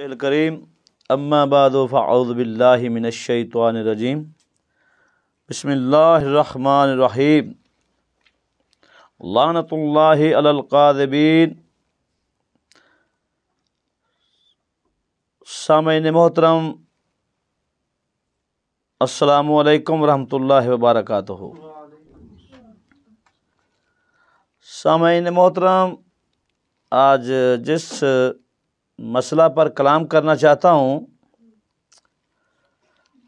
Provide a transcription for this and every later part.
الکریم اما بعد فاعوذ باللہ من الشیطان الرجیم بسم اللہ الرحمن الرحیم لعنت اللہ علی القاذبین۔ سامعین محترم، السلام علیکم ورحمۃ اللہ وبرکاتہ۔ سامعین محترم، آج جس مسئلہ پر کلام کرنا چاہتا ہوں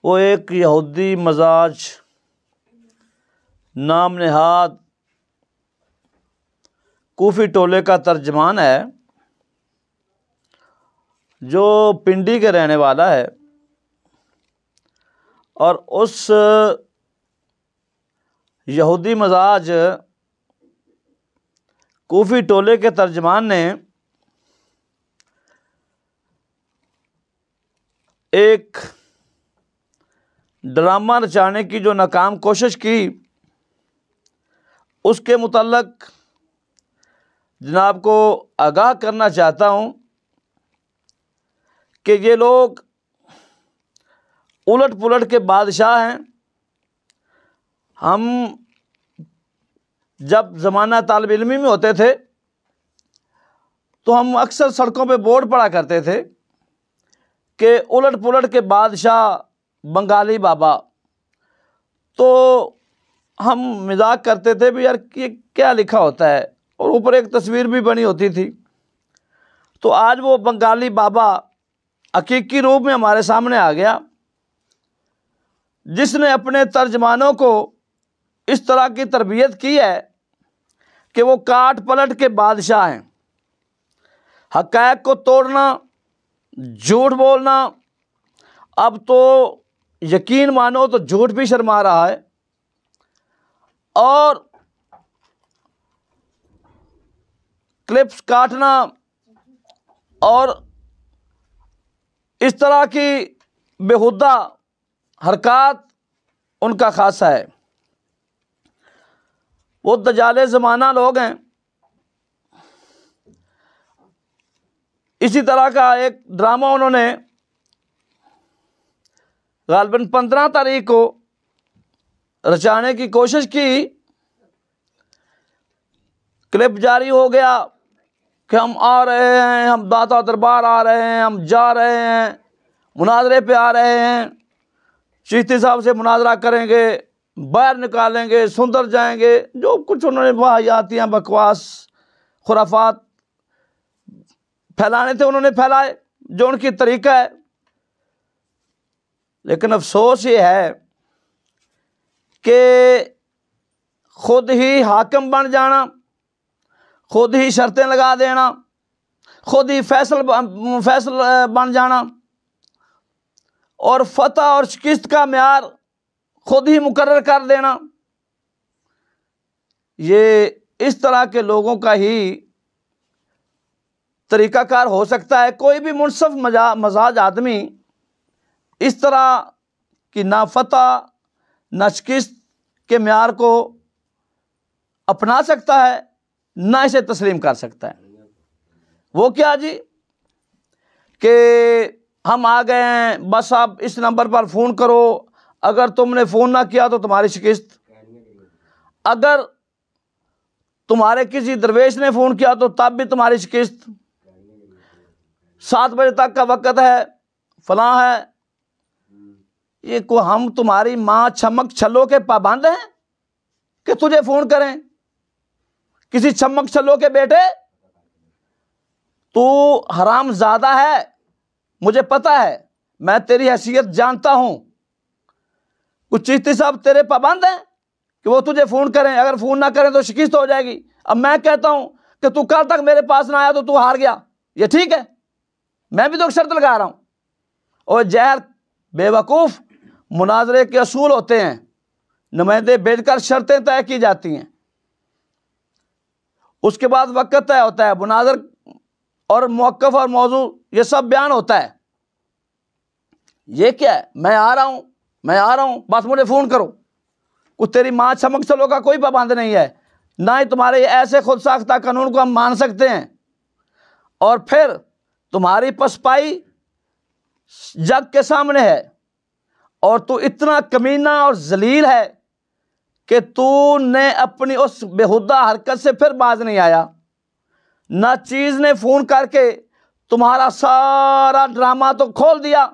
وہ ایک یہودی مزاج نام نہاد کوفی ٹولے کا ترجمان ہے جو پنڈی کے رہنے والا ہے، اور اس یہودی مزاج کوفی ٹولے کے ترجمان نے ایک ڈرامہ رچانے کی جو ناکام کوشش کی، اس کے متعلق جناب کو آگاہ کرنا چاہتا ہوں کہ یہ لوگ الٹ پلٹ کے بادشاہ ہیں۔ ہم جب زمانہ طالب علمی میں ہوتے تھے تو ہم اکثر سڑکوں پہ بورڈ پڑا کرتے تھے کہ الٹ پلٹ کے بادشاہ بنگالی بابا، تو ہم مذاق کرتے تھے بھی یار یہ کیا لکھا ہوتا ہے، اور اوپر ایک تصویر بھی بنی ہوتی تھی۔ تو آج وہ بنگالی بابا حقیقی روپ میں ہمارے سامنے آ گیا، جس نے اپنے ترجمانوں کو اس طرح کی تربیت کی ہے کہ وہ کاٹ پلٹ کے بادشاہ ہیں۔ حقائق کو توڑنا، جھوٹ بولنا، اب تو یقین مانو تو جھوٹ بھی شرما رہا ہے، اور کلپس کاٹنا اور اس طرح کی بےہودہ حرکات ان کا خاصہ ہے۔ وہ دجال زمانہ لوگ ہیں۔ اسی طرح کا ایک ڈرامہ انہوں نے غالباً 15 تاریخ کو رچانے کی کوشش کی۔ کلپ جاری ہو گیا کہ ہم آ رہے ہیں، ہم داتا دربار آ رہے ہیں، ہم جا رہے ہیں، مناظرے پہ آ رہے ہیں، چشتی صاحب سے مناظرہ کریں گے، باہر نکالیں گے، سندر جائیں گے، جو کچھ انہوں نے واہیاتیاں بکواس خرافات پھیلانے تھے انہوں نے پھیلائے، جو ان کی طریقہ ہے۔ لیکن افسوس یہ ہے کہ خود ہی حاکم بن جانا، خود ہی شرطیں لگا دینا، خود ہی فیصل بن جانا، اور فتح اور شکست کا معیار خود ہی مقرر کر دینا، یہ اس طرح کے لوگوں کا ہی طریقہ کار ہو سکتا ہے۔ کوئی بھی منصف مزاج آدمی اس طرح کی نہ فتح نہ شکست کے معیار کو اپنا سکتا ہے، نہ اسے تسلیم کر سکتا ہے۔ وہ کیا جی کہ ہم آ گئے ہیں، بس آپ اس نمبر پر فون کرو، اگر تم نے فون نہ کیا تو تمہاری شکست، اگر تمہارے کسی درویش نے فون کیا تو تب بھی تمہاری شکست، 7 بجے تک کا وقت ہے، فلاں ہے۔ یہ کو ہم تمہاری ماں چھمک چھلو کے پابند ہیں کہ تجھے فون کریں؟ کسی چھمک چھلو کے بیٹے، تو حرام زادہ ہے، مجھے پتہ ہے، میں تیری حیثیت جانتا ہوں۔ کچھ چشتی صاحب تیرے پابند ہیں کہ وہ تجھے فون کریں، اگر فون نہ کریں تو شکست ہو جائے گی۔ اب میں کہتا ہوں کہ تو کل تک میرے پاس نہ آیا تو ہار گیا، یہ ٹھیک ہے؟ میں بھی تو شرط لگا رہا ہوں۔ اور جہر بے وقوف، مناظرے کے اصول ہوتے ہیں، نمائندے بھیج کر شرطیں طے کی جاتی ہیں، اس کے بعد وقت طے ہوتا ہے، مناظر اور موقف اور موضوع یہ سب بیان ہوتا ہے۔ یہ کیا ہے؟ میں آ رہا ہوں، بس مجھے فون کرو۔ کچھ تیری ماں چمک چلو کا کوئی پابند نہیں ہے، نہ ہی تمہارے ایسے خود ساختہ قانون کو ہم مان سکتے ہیں۔ اور پھر تمہاری پسپائی جگ کے سامنے ہے، اور تو اتنا کمینہ اور ذلیل ہے کہ تو نے اپنی اس بےہودہ حرکت سے پھر باز نہیں آیا۔ ناچیز نے فون کر کے تمہارا سارا ڈرامہ تو کھول دیا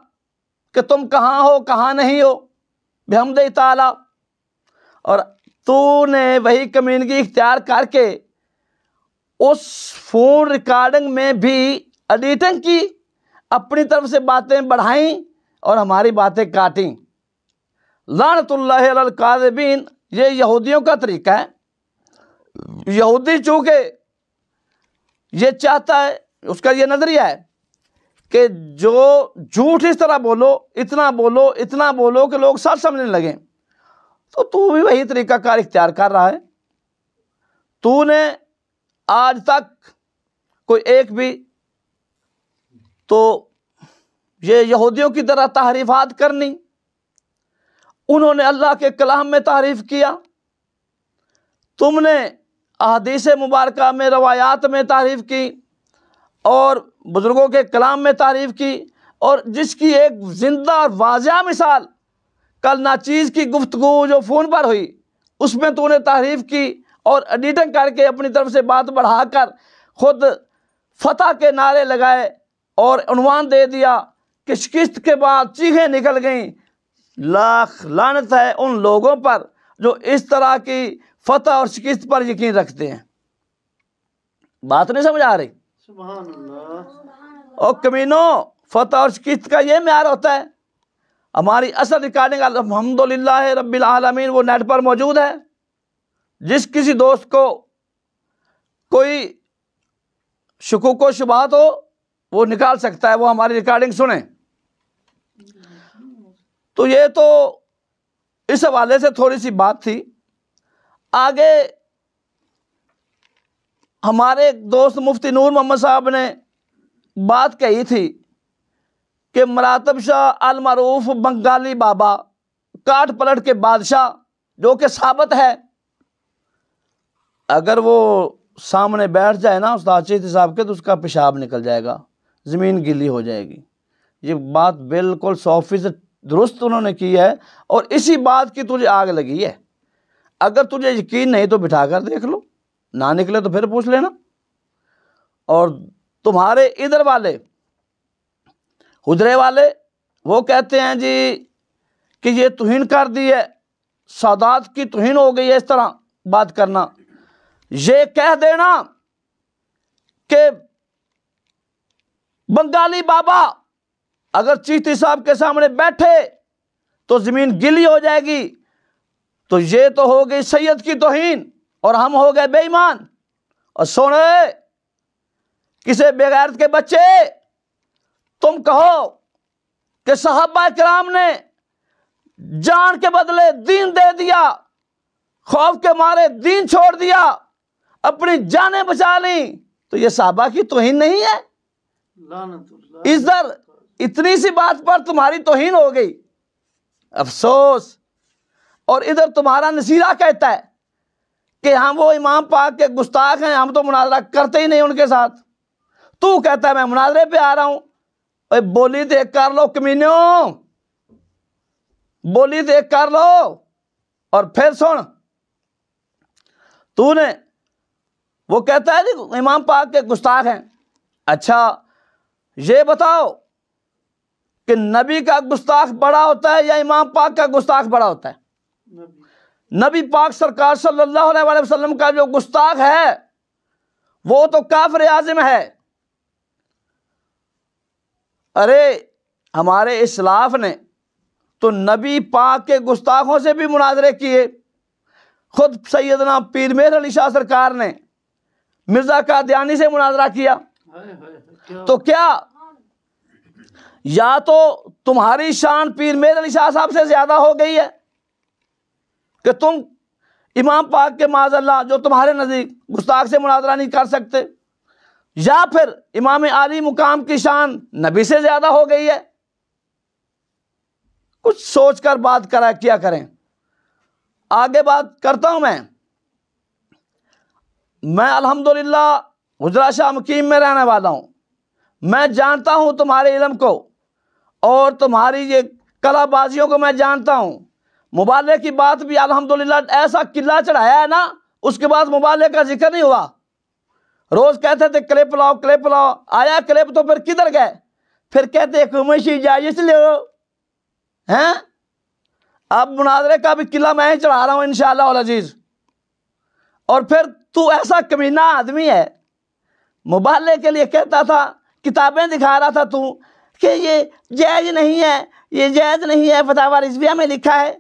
کہ تم کہاں ہو کہاں نہیں ہو بحمدہ تعالی، اور تو نے وہی کمینگی اختیار کر کے اس فون ریکارڈنگ میں بھی ایڈیٹنگ کی، اپنی طرف سے باتیں بڑھائیں اور ہماری باتیں کاٹیں۔ لعنت اللہ علی الکاذبین، یہ یہودیوں کا طریقہ ہے۔ یہودی چونکہ یہ چاہتا ہے، اس کا یہ نظریہ ہے کہ جو جھوٹ اس طرح بولو، اتنا بولو اتنا بولو کہ لوگ سچ سمجھنے لگیں، تو بھی وہی طریقہ کار اختیار کر رہا ہے۔ تو نے آج تک کوئی ایک بھی تو یہ یہودیوں کی طرح تحریفات کرنی، انہوں نے اللہ کے کلام میں تعریف کیا، تم نے احادیث مبارکہ میں روایات میں تعریف کی اور بزرگوں کے کلام میں تعریف کی، اور جس کی ایک زندہ اور واضح مثال کل ناچیز کی گفتگو جو فون پر ہوئی اس میں تو نے تعریف کی اور ایڈیٹنگ کر کے اپنی طرف سے بات بڑھا کر خود فتح کے نعرے لگائے اور عنوان دے دیا کہ شکست کے بعد چیخیں نکل گئیں۔ لاکھ لعنت ہے ان لوگوں پر جو اس طرح کی فتح اور شکست پر یقین رکھتے ہیں۔ بات نہیں سمجھ آ رہی؟ سبحان اللہ۔ اور کمینوں، فتح اور شکست کا یہ معیار ہوتا ہے۔ ہماری اصل ریکارڈنگ الحمدللہ رب العالمین وہ نیٹ پر موجود ہے، جس کسی دوست کو کوئی شکوک و شبہات ہو وہ نکال سکتا ہے، وہ ہماری ریکارڈنگ سنیں۔ تو یہ تو اس حوالے سے تھوڑی سی بات تھی۔ آگے ہمارے ایک دوست مفتی نور محمد صاحب نے بات کہی تھی کہ مراتب شاہ المعروف بنگالی بابا کاٹ پلٹ کے بادشاہ، جو کہ ثابت ہے، اگر وہ سامنے بیٹھ جائے نا استاد چیشتی صاحب کے تو اس کا پیشاب نکل جائے گا، زمین گیلی ہو جائے گی۔ یہ بات بالکل 100% درست انہوں نے کی ہے، اور اسی بات کی تجھے آگ لگی ہے۔ اگر تجھے یقین نہیں تو بٹھا کر دیکھ لو، نہ نکلے تو پھر پوچھ لینا۔ اور تمہارے ادھر والے حجرے والے وہ کہتے ہیں جی کہ یہ توہین کر دی ہے، سادات کی توہین ہو گئی ہے اس طرح بات کرنا۔ یہ کہہ دینا کہ بنگالی بابا اگر چیشتی صاحب کے سامنے بیٹھے تو زمین گیلی ہو جائے گی، تو یہ تو ہو گئی سید کی توہین اور ہم ہو گئے بے ایمان۔ اور سونے کسے بے غیرت کے بچے، تم کہو کہ صحابہ کرام نے جان کے بدلے دین دے دیا، خوف کے مارے دین چھوڑ دیا، اپنی جانیں بچا لیں، تو یہ صحابہ کی توہین نہیں ہے؟ لعنت اللہ۔ ادھر اتنی سی بات پر تمہاری توہین ہو گئی، افسوس۔ اور ادھر تمہارا نصیرہ کہتا ہے کہ ہم وہ امام پاک کے گستاخ ہیں، ہم تو مناظرہ کرتے ہی نہیں ان کے ساتھ۔ تو کہتا ہے میں مناظرے پہ آ رہا ہوں۔ اے بولی دیکھ کر لو کمینوں، بولی دیکھ کر لو۔ اور پھر سن، تو نے وہ کہتا ہے جی امام پاک کے گستاخ ہیں۔ اچھا یہ بتاؤ کہ نبی کا گستاخ بڑا ہوتا ہے یا امام پاک کا گستاخ بڑا ہوتا ہے؟ نبی پاک سرکار صلی اللہ علیہ وسلم کا جو گستاخ ہے وہ تو کافر اعظم ہے۔ ارے ہمارے اسلاف نے تو نبی پاک کے گستاخوں سے بھی مناظرے کیے۔ خود سیدنا پیر مہر علی شاہ سرکار نے مرزا قادیانی سے مناظرہ کیا۔ تو کیا یا تو تمہاری شان پیر مہر علی شاہ صاحب سے زیادہ ہو گئی ہے کہ تم امام پاک کے معاذ اللہ جو تمہارے نزدیک گستاخ سے مناظرہ نہیں کر سکتے، یا پھر امام عالی مقام کی شان نبی سے زیادہ ہو گئی ہے؟ کچھ سوچ کر بات کیا کریں۔ آگے بات کرتا ہوں میں الحمدللہ حجرہ شاہ مقیم میں رہنے والا ہوں، میں جانتا ہوں تمہارے علم کو، اور تمہاری یہ کلا بازیوں کو میں جانتا ہوں. مبالغے کی بات بھی الحمدللہ ایسا قلعہ چڑھایا ہے نا، اس کے بعد مبالغے کا ذکر نہیں ہوا. روز کہتے تھے کلپ لاؤ کلپ لاؤ، آیا کلپ تو پھر کدھر گئے؟ پھر کہتے خاموشی اجازت لو ہیں. اب مناظرے کا بھی قلعہ میں ہی چڑھا رہا ہوں انشاءاللہ العزیز. اور پھر تو ایسا کمینہ آدمی ہے، مبالغے کے لیے کہتا تھا، کتابیں دکھا رہا تھا تو کہ یہ جائز نہیں ہے، یہ جائز نہیں ہے، فتاوی رضویہ میں لکھا ہے.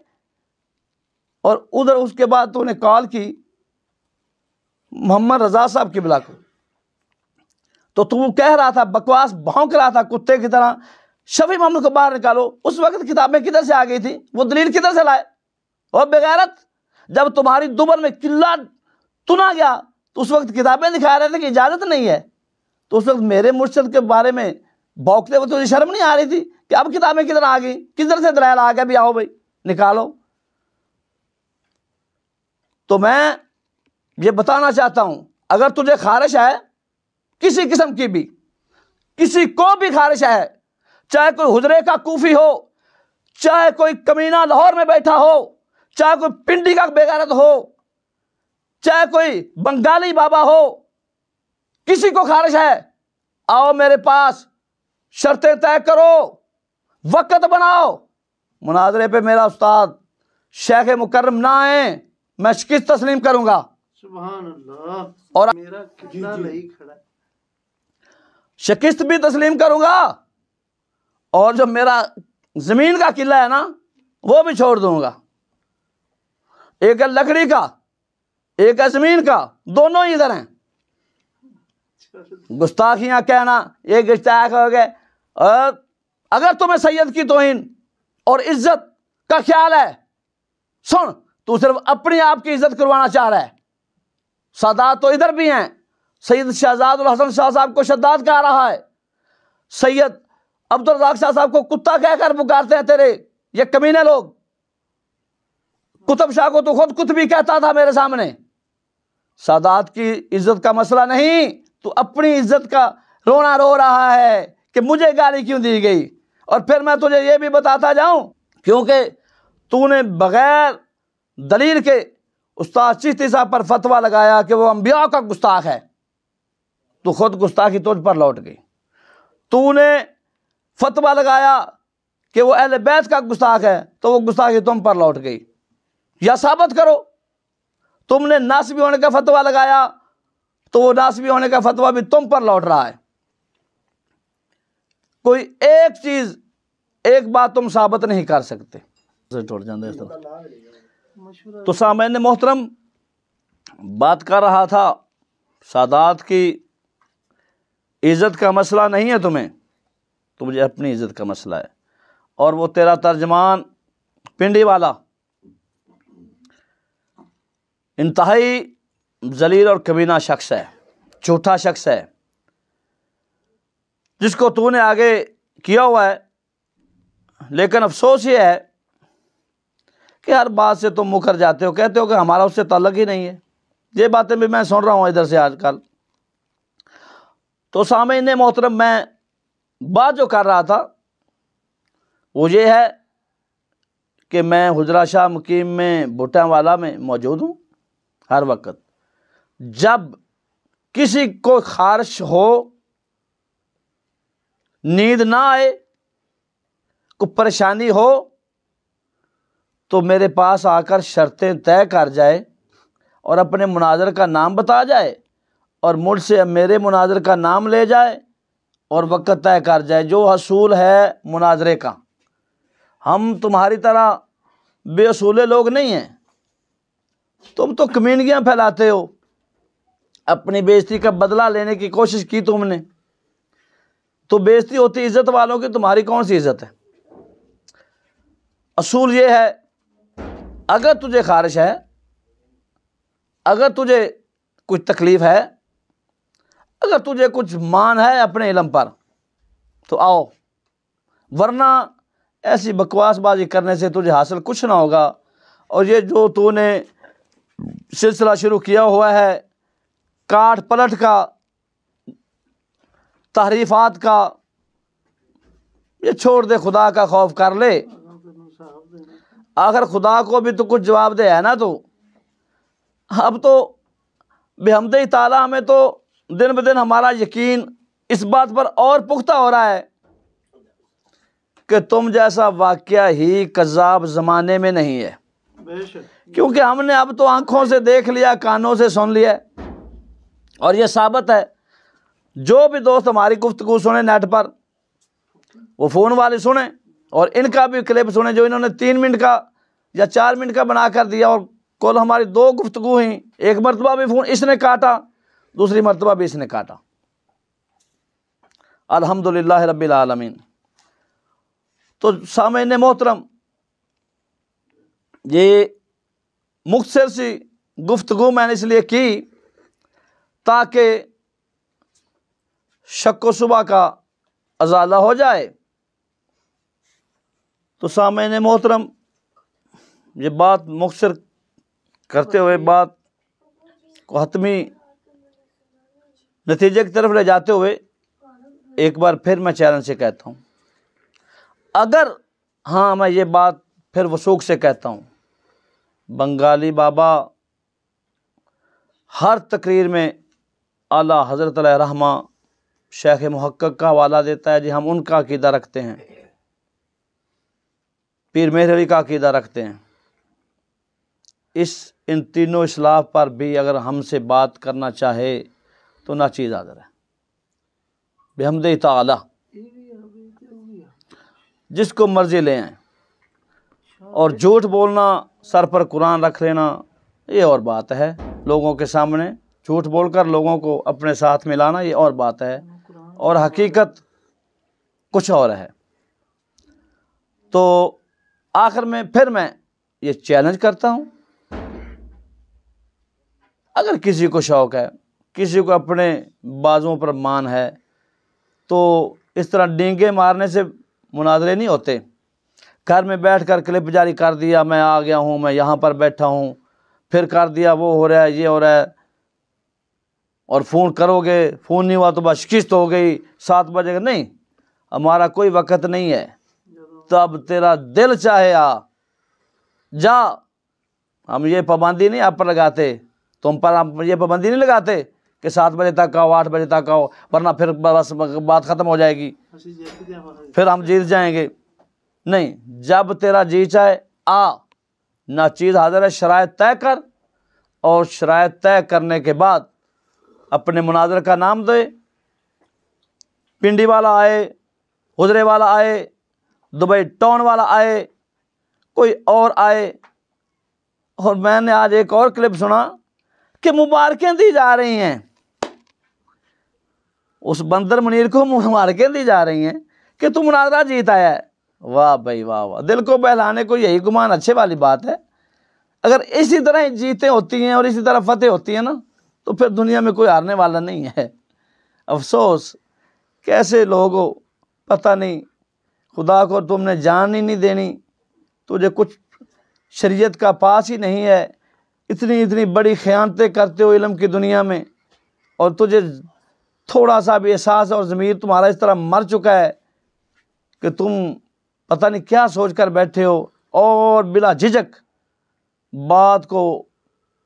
اور ادھر اس کے بعد تو نے کال کی محمد رضا صاحب قبلہ کو، تو کہہ رہا تھا، بکواس بھونک رہا تھا کتے کی طرح، شفیع محمد کو باہر نکالو. اس وقت کتابیں کدھر سے آ گئی تھی؟ وہ دلیل کدھر سے لائے؟ اور بغیرت، جب تمہاری دبر میں قلعہ تنا گیا تو اس وقت کتابیں دکھا رہے تھے کہ اجازت نہیں ہے. تو اس وقت میرے مرشد کے بارے میں بھونکتے ہوئے تو شرم نہیں آ رہی تھی کہ اب کتابیں کدھر آ گئی؟ کدھر سے دلائل آ گیا بھی آؤ بھائی نکالو. تو میں یہ بتانا چاہتا ہوں، اگر تجھے خارش ہے کسی قسم کی بھی، کسی کو بھی خارش ہے، چاہے کوئی حجرے کا کوفی ہو، چاہے کوئی کمینہ لاہور میں بیٹھا ہو، چاہے کوئی پنڈی کا بے غیرت ہو، چاہے کوئی بنگالی بابا ہو، کسی کو خارش ہے، آؤ میرے پاس، شرطیں طے کرو، وقت بناؤ. مناظرے پہ میرا استاد شیخ مکرم نہ آئیں، میں شکست تسلیم کروں گا. سبحان اللہ. اور میرا کتنا نہیں کھڑا ہے. شکست بھی تسلیم کروں گا، اور جو میرا زمین کا قلعہ ہے نا وہ بھی چھوڑ دوں گا. ایک ہے لکڑی کا، ایک ہے زمین کا، دونوں ہی ادھر ہیں. گستاخیاں کہنا یہ گستاخ ہو گئے. اور اگر تمہیں سید کی توہین اور عزت کا خیال ہے، سن، تو صرف اپنی آپ کی عزت کروانا چاہ رہا ہے. سادات تو ادھر بھی ہیں. سید شہزاد الحسن شاہ صاحب کو شداد کہہ رہا ہے، سید عبدالرزاق شاہ صاحب کو کتا کہہ کر پکارتے ہیں تیرے یہ کمینے لوگ. قطب شاہ کو تو خود کتبی کہتا تھا میرے سامنے. سادات کی عزت کا مسئلہ نہیں، تو اپنی عزت کا رونا رو رہا ہے کہ مجھے گالی کیوں دی گئی. اور پھر میں تجھے یہ بھی بتاتا جاؤں، کیونکہ تو نے بغیر دلیل کے استاد چشتی صاحب پر فتویٰ لگایا کہ وہ انبیاء کا گستاخ ہے، تو خود گستاخی تجھ پر لوٹ گئی. تو نے فتویٰ لگایا کہ وہ اہل بیت کا گستاخ ہے، تو وہ گستاخی تم پر لوٹ گئی. یا ثابت کرو. تم نے ناسبی ہونے کا فتویٰ لگایا تو وہ ناسبی ہونے کا فتویٰ بھی تم پر لوٹ رہا ہے. کوئی ایک چیز، ایک بات تم ثابت نہیں کر سکتے. تو سامعین محترم، بات کر رہا تھا سادات کی عزت کا مسئلہ نہیں ہے تمہیں، تو مجھے اپنی عزت کا مسئلہ ہے. اور وہ تیرا ترجمان پنڈی والا انتہائی ذلیل اور کمینہ شخص ہے، جھوٹا شخص ہے، جس کو تو نے آگے کیا ہوا ہے. لیکن افسوس یہ ہے کہ ہر بات سے تم مکر جاتے ہو، کہتے ہو کہ ہمارا اس سے تعلق ہی نہیں ہے. یہ باتیں بھی میں سن رہا ہوں ادھر سے آج کل. تو سامعین محترم، میں بات جو کر رہا تھا وہ یہ ہے کہ میں حجرہ شاہ مقیم میں بھٹاں والا میں موجود ہوں. ہر وقت جب کسی کو خارش ہو، نیند نہ آئے، کوئی پریشانی ہو، تو میرے پاس آ کر شرطیں طے کر جائے اور اپنے مناظر کا نام بتا جائے اور مجھ سے میرے مناظر کا نام لے جائے اور وقت طے کر جائے، جو حصول ہے مناظرے کا. ہم تمہاری طرح بے اصولے لوگ نہیں ہیں. تم تو کمینگیاں پھیلاتے ہو، اپنی بےعزتی کا بدلہ لینے کی کوشش کی تم نے، تو بےعزتی ہوتی عزت والوں کی، تمہاری کون سی عزت ہے؟ اصول یہ ہے، اگر تجھے خارش ہے، اگر تجھے کچھ تکلیف ہے، اگر تجھے کچھ مان ہے اپنے علم پر، تو آؤ، ورنہ ایسی بکواس بازی کرنے سے تجھے حاصل کچھ نہ ہوگا. اور یہ جو تو نے سلسلہ شروع کیا ہوا ہے کاٹ پلٹ کا، تحریفات کا، یہ چھوڑ دے، خدا کا خوف کر لے، آخر خدا کو بھی تو کچھ جواب دے ہے نا۔ تو اب تو بحمد تعالیٰ ہمیں تو دن بدن ہمارا یقین اس بات پر اور پختہ ہو رہا ہے کہ تم جیسا واقعہ ہی کذاب زمانے میں نہیں ہے، بے شک کیونکہ ہم نے اب تو آنکھوں سے دیکھ لیا، کانوں سے سن لیا، اور یہ ثابت ہے جو بھی دوست ہماری گفتگو سنیں نیٹ پر، وہ فون والے سنیں، اور ان کا بھی کلپ سنیں جو انہوں نے 3 منٹ کا یا 4 منٹ کا بنا کر دیا، اور کل ہماری 2 گفتگو ہیں، ایک مرتبہ بھی فون اس نے کاٹا، دوسری مرتبہ بھی اس نے کاٹا۔ الحمدللہ رب العالمین۔ تو سامعین محترم، یہ مختصر سی گفتگو میں نے اس لیے کی تاکہ شک و شبہ کا ازالہ ہو جائے۔ تو سامعین محترم، یہ بات مختصر کرتے ہوئے، بات کو حتمی نتیجے کی طرف لے جاتے ہوئے، ایک بار پھر میں چیلنج سے کہتا ہوں، اگر ہاں میں یہ بات پھر وثوق سے کہتا ہوں، بنگالی بابا ہر تقریر میں اعلیٰ حضرت علیہ رحمہ شیخ محقق کا حوالہ دیتا ہے، جی ہم ان کا عقیدہ رکھتے ہیں، پیر مہر علی کا عقیدہ رکھتے ہیں۔ ان تینوں اسلاف پر بھی اگر ہم سے بات کرنا چاہے تو ناچیز حاضر ہے بحمد تعالی، جس کو مرضی لے آئیں۔ اور جھوٹ بولنا، سر پر قرآن رکھ لینا، یہ اور بات ہے، لوگوں کے سامنے جھوٹ بول کر لوگوں کو اپنے ساتھ ملانا، یہ اور بات ہے، اور حقیقت کچھ اور ہے۔ تو آخر میں پھر میں یہ چیلنج کرتا ہوں، اگر کسی کو شوق ہے، کسی کو اپنے بازوؤں پر مان ہے، تو اس طرح ڈینگے مارنے سے مناظرے نہیں ہوتے۔ گھر میں بیٹھ کر کلپ جاری کر دیا، میں آ گیا ہوں، میں یہاں پر بیٹھا ہوں، پھر کر دیا وہ ہو رہا ہے، یہ ہو رہا ہے، اور فون کرو گے، فون نہیں ہوا تو بس شکست ہو گئی، 7 بجے گا، نہیں، ہمارا کوئی وقت نہیں ہے، تب تیرا دل چاہے آ جا۔ ہم یہ پابندی نہیں آپ پر لگاتے، تم پر ہم یہ پابندی نہیں لگاتے کہ 7 بجے تک آؤ، 8 بجے تک آؤ، ورنہ پھر بس بات ختم ہو جائے گی، پھر ہم جیت جائیں گے۔ نہیں، جب تیرا جی چاہے آ، نہ چیز حاضر ہے، شرائط طے کر، اور شرائط طے کرنے کے بعد اپنے مناظر کا نام دے، پنڈی والا آئے، حضرے والا آئے، دبئی ٹاؤن والا آئے، کوئی اور آئے۔ اور میں نے آج ایک اور کلپ سنا کہ مبارکیں دی جا رہی ہیں، اس بندر منیر کو مبارکیں دی جا رہی ہیں کہ تو مناظرہ جیت آیا ہے۔ واہ بھائی واہ واہ، دل کو بہلانے کو یہی گمان اچھے والی بات ہے۔ اگر اسی طرح جیتیں ہوتی ہیں اور اسی طرح فتح ہوتی ہیں نا، تو پھر دنیا میں کوئی ہارنے والا نہیں ہے۔ افسوس، کیسے لوگ ہو، پتہ نہیں، خدا کو تم نے جان ہی نہیں دینی، تجھے کچھ شریعت کا پاس ہی نہیں ہے، اتنی بڑی خیانتیں کرتے ہو علم کی دنیا میں، اور تجھے تھوڑا سا بھی احساس اور ضمیر تمہارا اس طرح مر چکا ہے کہ تم پتہ نہیں کیا سوچ کر بیٹھے ہو، اور بلا جھجک بات کو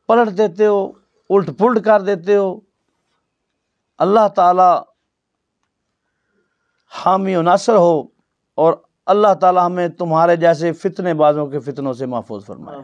پلٹ دیتے ہو، الٹ پلٹ کر دیتے ہو۔ اللہ تعالی حامی و ناصر ہو، اور اللہ تعالی ہمیں تمہارے جیسے فتنے بازوں کے فتنوں سے محفوظ فرمائے۔